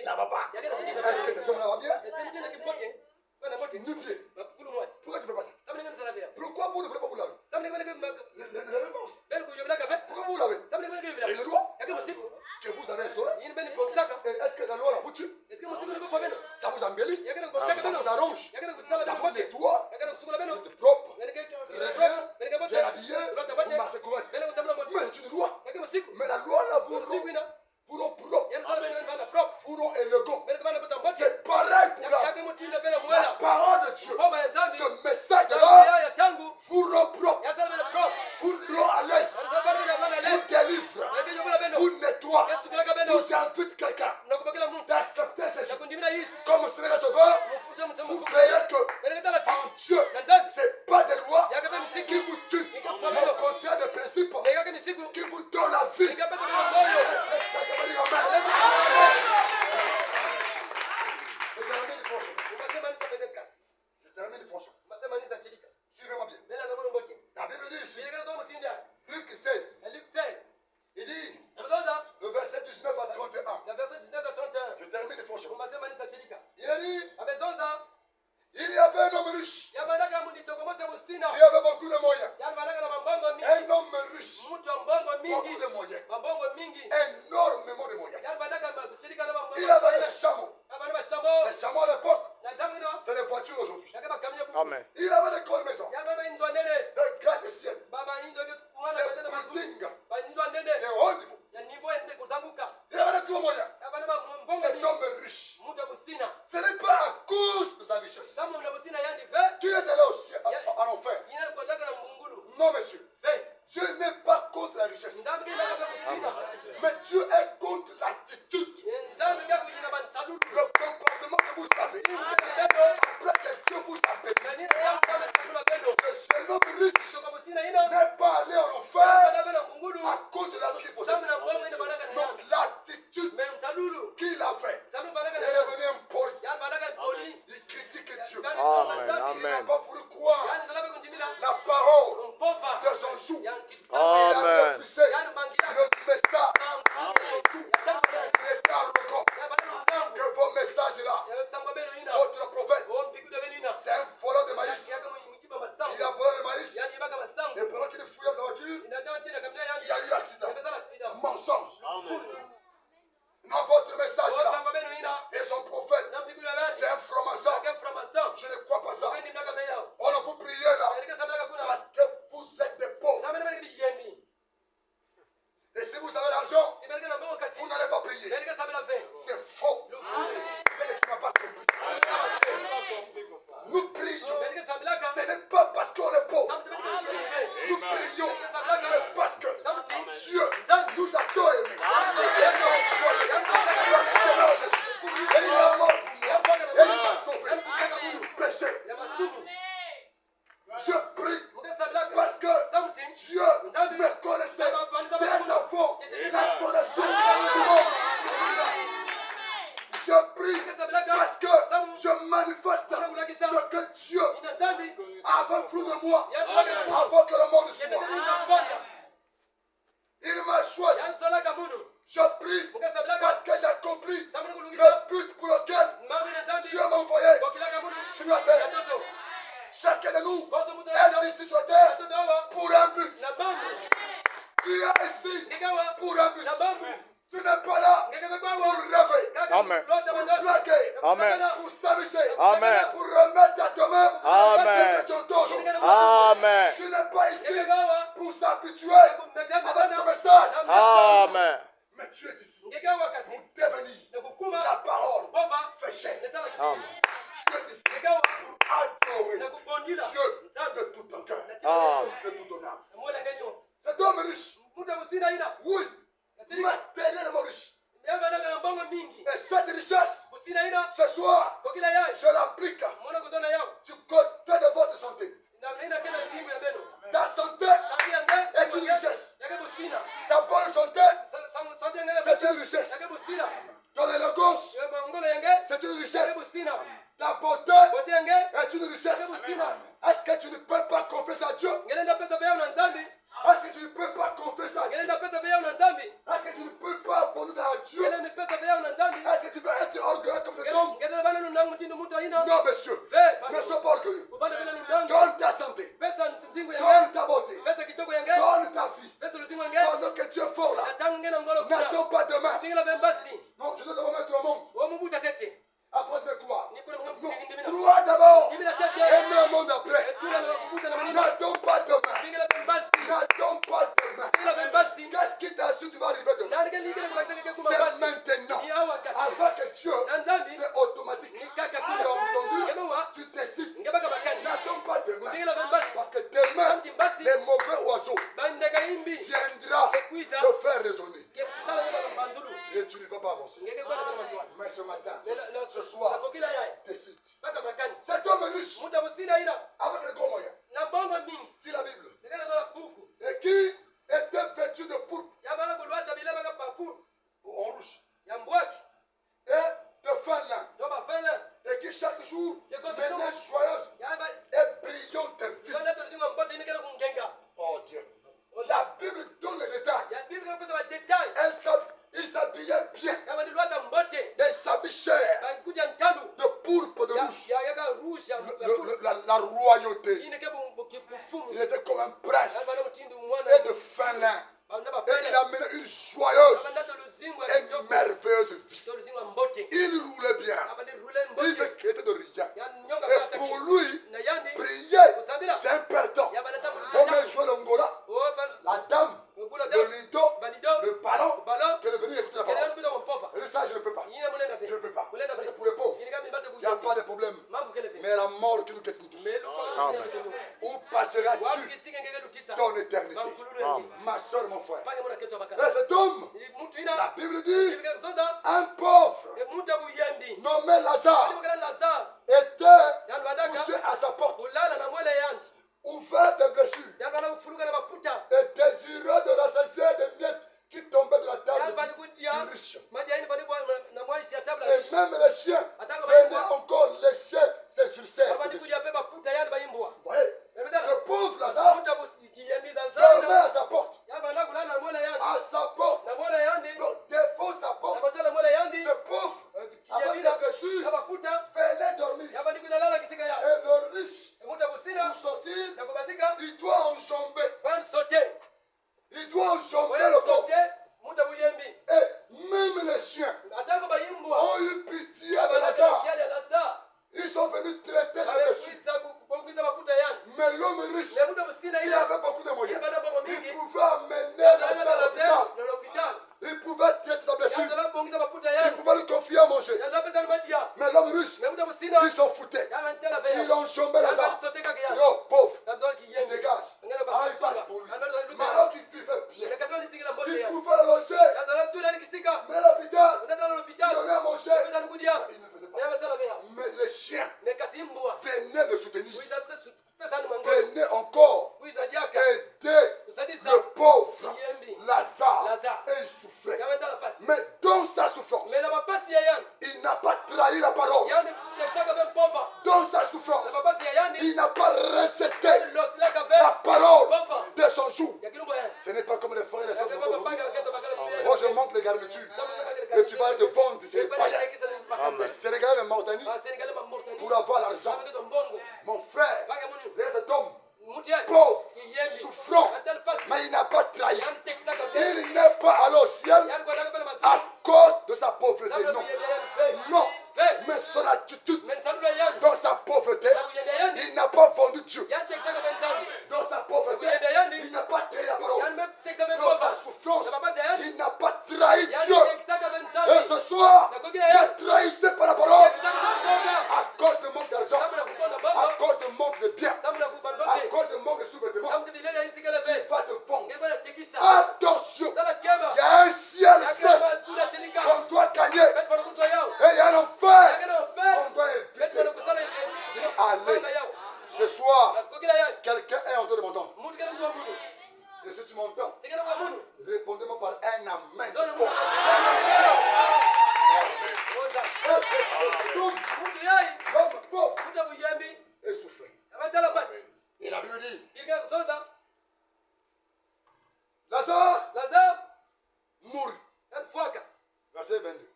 Ça va pas. Est-ce que cet homme-là va bien? Nu-pied. Pourquoi tu ne fais pas ça? Pourquoi vous ne voulez pas vous laver? Pourquoi vous lavez? C'est une loi que vous avez instaurée. Et est-ce que la loi la vous tue? Ça vous embellit? Ça vous arrange? Ça vous nettoie? Vous êtes propre, très bien habillé, vous marchez correct. Mais c'est une loi. Mais la loi là vous rend vous rend élégant. C'est pareil pour la parole de Dieu. Ce message là vous rend propre, vous rend à l'aise, vous délivre, vous nettoie, vous invite quelqu'un d'accepter Jésus comme Seigneur et Sauveur. Vous verrez que en Dieu, ce n'est pas des lois qui vous tuent, mais au contraire des principes qui vous donnent la vie. Je termine franchement. Suivez-moi bien. La Bible dit ici, Luc 16, il dit, le verset 19 à 31. Je termine franchement. Il a dit, il y avait un homme riche qui avait beaucoup de moyens. Un homme riche, beaucoup de moyens, énormément de moyens. Il avait des chameaux. Les chameaux à l'époque, c'est des voitures aujourd'hui. Amen. Il avait des grandes maisons, des gratte-ciel, des buildings, des hauts niveaux. Il avait des gros moyens. Cet homme riche, ce n'est pas à cause de sa richesse qu'il est allé au ciel, en enfer. Non, monsieur. Dieu n'est pas contre la richesse. Mais Dieu est contre l'attitude. Le comportement que vous avez. Après que Dieu vous appelle. Ce jeune homme riche n'est pas allé en enfer à cause de la vie possible. Donc l'attitude qu'il a fait, il est devenu impoli. Il critique Dieu. Amen. Il n'a Amen. pas voulu croire la parole de son jour. Il a refusé le message de son jour. Il était arrogant. Que vos messages là, votre prophète, c'est un voleur de maïs. Il a volé le maïs. Et pendant qu'il fouillait sa voiture, il y a eu accident. Mensonge. Non, votre message là, et son prophète, c'est un franc-maçon. Je ne crois pas ça. On a vous prier là, parce que vous êtes des pauvres. Et si vous avez l'argent, vous n'allez pas prier. C'est faux. C'est que tu n'as pas compris. Nous prions. Ce n'est pas parce qu'on est pauvre. Nous prions. C'est parce que Dieu nous a tout aimés. Et nous a choisi. Le Seigneur Jésus. Et il est mort pour moi. Et il m'a sauvé du péché. Je prie parce que Dieu me connaissait dès avant la fondation du monde. Je prie parce que je manifeste ce que Dieu avait flou de moi avant que le monde soit. Il m'a choisi. Je prie parce que j'ai compris le but pour lequel Dieu m'a envoyé sur la terre. Chacun de nous est ici sur la terre pour un but. Tu es ici pour un but. Tu n'es pas là pour rêver, Amen. pour blaguer, Amen. pour s'amuser, Amen. pour remettre à demain Amen. ce que tu entends aujourd'hui. Amen. Tu n'es pas ici pour s'habituer avec ton message. Amen. Mais tu es ici pour devenir la parole fait chair. Amen. Tu es ici pour adorer Dieu de tout ton cœur, Amen. de tout ton âme. Cet homme riche, oui, matériellement riche. Et cette richesse, ce soir, je l'applique du côté de votre santé. Ta santé est une richesse. Ta bonne santé, c'est une richesse. Ton élégance, c'est une richesse. Ta beauté est une richesse. Est-ce que tu ne peux pas confesser à Dieu? Est-ce que tu ne peux pas confesser à Dieu? Est-ce que tu ne peux pas abandonner à Dieu? Est-ce que tu veux Non, monsieur. Ne sois pas orgueilleux. Donne ta santé. Donne ta beauté. Donne ta vie. Pendant que tu es fort là. N'attends pas demain. Non, je dois d'abord mettre au monde. Après, je vais croire. Non, crois d'abord. Et mets au monde après. N'attends pas demain. N'attends pas demain. Qu'est-ce qui t'a su tu vas arriver demain? C'est maintenant. Avant que Dieu, c'est automatique. Tu as entendu? Tu décides. N'attends pas demain. Parce que demain, les mauvais oiseaux viendront te faire raisonner. Et tu ne vas pas avancer. Mais ce matin, ce soir, décide. Cet homme riche, avec les gros moyens, dit la Bible, et qui était vêtu de pourpre en rouge et de fin lin, et qui chaque jour menait joyeuse et brillante vie. Oh Dieu. La Bible donne les détails. Il s'habillait bien. Des habits chers. De pourpre, de rouge. La royauté. Il était comme un prince. Et de fin lin. Et il amenait une joyeuse et merveilleuse vie. Il roulait bien. Il se quittait de rien. Et pour lui, prier, c'est important. Comme il jouait l'Angola, la dame, le lido, le ballon, que de venir écouter la parole. Et ça, je ne peux pas. Je ne peux pas. C'est pour les pauvres. Il n'y a pas de problème. Mais la mort qui nous quitte nous tous. Où passeras-tu ton éternité? Ma soeur, mon frère. Et cet homme, la Bible dit, un pauvre nommé Lazare était couché à sa porte, ouvert de blessures, et désireux de rassasier des miettes qui tombaient de la table du riche. Et même les chiens venaient encore lécher ses ulcères. Vous voyez, ce pauvre Lazare dormait à sa porte. À sa porte. Donc, devant sa porte. Ce pauvre, avec des blessures, venait dormir. Et le riche, pour sortir, il doit enjamber. Il doit enjamber le pauvre. Et même les chiens ont eu pitié de Lazare. Ils sont venus traiter ses blessures. Mais l'homme riche, il avait beaucoup de moyens. Il pouvait amener Lazare à l'hôpital. Il pouvait traiter sa blessure. Il pouvait lui confier à manger. Mais l'homme riche, il s'en foutait. Il enjambait Lazare. Yo, pauvre, il dégage. Ah, il passe pour lui. Mais alors qu'il vivait bien, il pouvait le loger. Mais l'hôpital, il donnait à manger. Il ne faisait pas. Mais les chiens venaient le soutenir. Venaient encore aider le pauvre Lazare. Et il souffrait. Mais dans sa souffrance, il n'a pas trahi la parole. Dans sa souffrance, il n'a pas rejeté la parole de son jour. Ce n'est pas comme les frères et les sœurs. Moi, je montre les garnitures. Et tu vas te vendre chez les païens. Les Sénégalais, les Mauritanie, pour avoir l'argent. Mon frère, cet homme pauvre, souffrant, mais il n'a pas trahi. Il n'est pas allé au ciel à cause de sa pauvreté. Non. Non. Mais son attitude dans sa pauvreté, il n'a pas vendu Dieu. Dans sa pauvreté, il n'a pas trahi la parole. Dans sa souffrance, il n'a pas trahi Dieu. Et ce soir, ne trahissez pas la parole à cause de manque d'argent, à cause de manque de biens, à cause de manque de sous-vêtements. Tu vas te vendre. Attention, il y a un ciel fait qu'on doit gagner. Et il y a un enfer qu'on doit éviter. Allez, ce soir, quelqu'un est en train de m'entendre. Et si tu m'entends, répondez-moi par un amen fort. L'homme pauvre est souffrant. Et la Bible dit, Lazare mourut. Verset 22.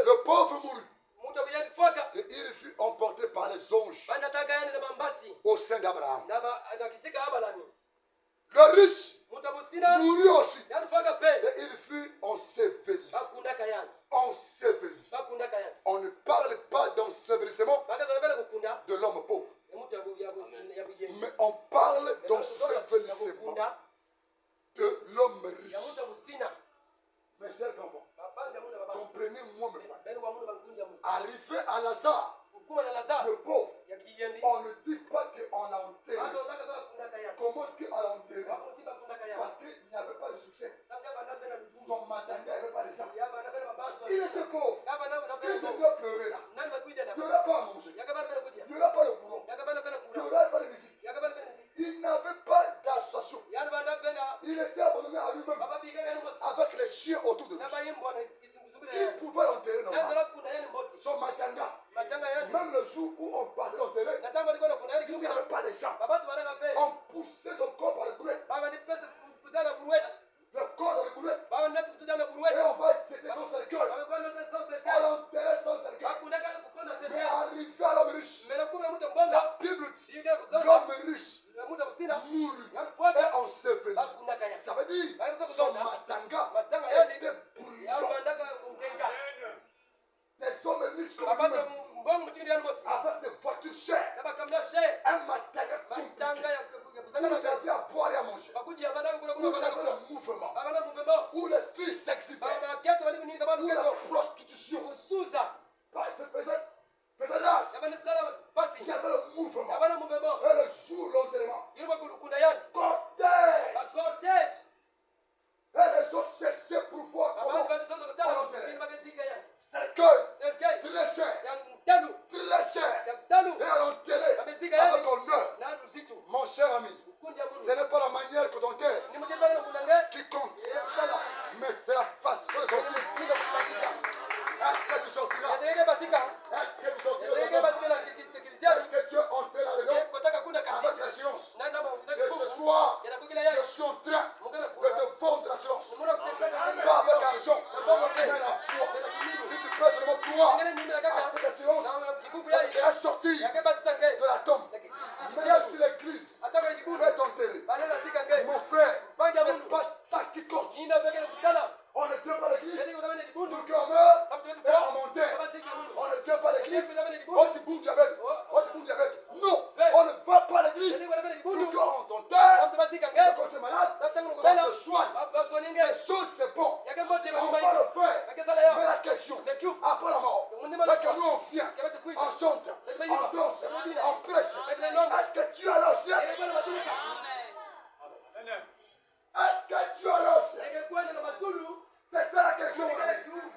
Le pauvre mourut. Et il fut emporté d'Abraham. na kisika abalani Le riche muta busina mourut aussi. yani faga pe Et il fut enseveli. bakunda kayandi Enseveli. bakunda kayandi On ne parle pas d'ensevelissement bakaza bele kukunda de l'homme pauvre. muta ya busina ya bujeni Mais on parle d'ensevelissement de l'homme ya riche. muta busina Mes chers enfants, bapanda muna baba comprenez-moi mes frères. bele wa muna bakunja mu Arrivé à Lazare, ukuma na lazaro le pauvre, ya kiyendi on ne dit pas qu'on a enterré. bazo ndaka bakunda kayandi Comment est-ce qu'on a enterré? bakuti bakunda kayandi Parce qu'il n'y avait pas de succès. sanga bana bena lujuzo Son matanga, il n'y avait pas de gens. ya bana bena babantu Il était pauvre. ya bana na Qu'est-ce bena qu'il doit pleurer là? nani bakuida na Il n'y aura pas à manger. ya bana bena kudia Il n'y aura pas de courant. ya bana bena Il n'y kura aura pas de musique. ya bana bena Il n'avait pas d'association. ya bana bena Il était abandonné à lui-même baba biga yani mo avec les chiens autour de lui. na bayimbwa na kisinguzugura Il ya pouvait l'enterrer na normalement. zala kuna yani mboti Son matanga, matanga yani même le jour où on partait l'enterrer, na tamba liko na kuna yani il n'y kiuka avait pas de gens. baba tu bana kape On poussait son corps par les brouettes. baba ni pesa kuzana burueta Le corps dans les brouettes. baba ni kutana Et burueta on va jeter son cercueil. baba kwa ndio sasa On serikali l'enterrait sans cercueil. hakuna kana kukona Mais serikali arrivé à l'homme riche, mena kuma mtu la mbonga Bible dit yinga kuzana l'homme riche mtu busina mourut yani et fuata enseveli. bakunda kaya Ça veut dire Baba son matanga matanga yani était ya brûlant. bana kumtenga Des hommes riches comme baba lui-même, mbongo mtindi yani mosi avec des voitures chères, na bakamla she un matanga matanga compliqué. ya Où kusaka il na avait à boire et à manger. bakuji abana kula Où kula il kula avait le mouvement. baba na mubemo Où les filles s'exhibent. baba keto bali kunini kama Où la keto prostitution. usuza Faisait l'âge. yabana sala pasi Il y avait le mouvement. yabana mubemo Et le jour de l'enterrement. yirba kuna yani Cortège. ba cortège Et les autres cherchaient pour voir baba comment bana sasa kutana ni magazika yani cercueil serikali très cher. ya talu Très cher. ya talu Et à l'enterrer magazika yani avec honneur. na ruzitu Mon cher ami, kunja ce munu n'est pas la manière que t'enterres ni mchemba na kunange qui compte, kala mais c'est la façon de sortir. kinga kusika Est-ce que tu sortiras? yatege basika Est-ce que tu sortiras? yatege basika na kikilisia Est-ce que tu es enterré là-dedans kotaka kuna kasi avec l'assurance? na na Et ce soir, yana kukila yani je suis en train mungana de kuna te vendre l'assurance. muna kuteka Pas avec argent, mais la foi. Si tu peux seulement croire ngene ni mila à kaka cette assurance, na kikufu ça yani te fera sortir yake basika nge de la tombe. Même si l'église ataka kikufu peut t'enterrer. bana na tika nge Mon frère, Banja c'est mundu. pas ça qui compte. nina beke kutala On ne tient pas l'église yati kutamene dibundu pour qu'on meure samtu et on monte. basika mundu On ne tient pas l'église. yati kutamene On dibundu se bouge avec. On se bouge avec. Non, on ne va pas à l'église yati kutamene dibundu pour qu'on t'enterre. samtu basika Et nge quand tu es malade, samtu qu'on ngubela te soigne. basoni nge Ces choses, c'est bon. yake mbote On ba va le faire. yake sala yo Mais la question, le kuf après la mort, munima dès que nous on vient, kebete kuita on chante, on danse, on prêche,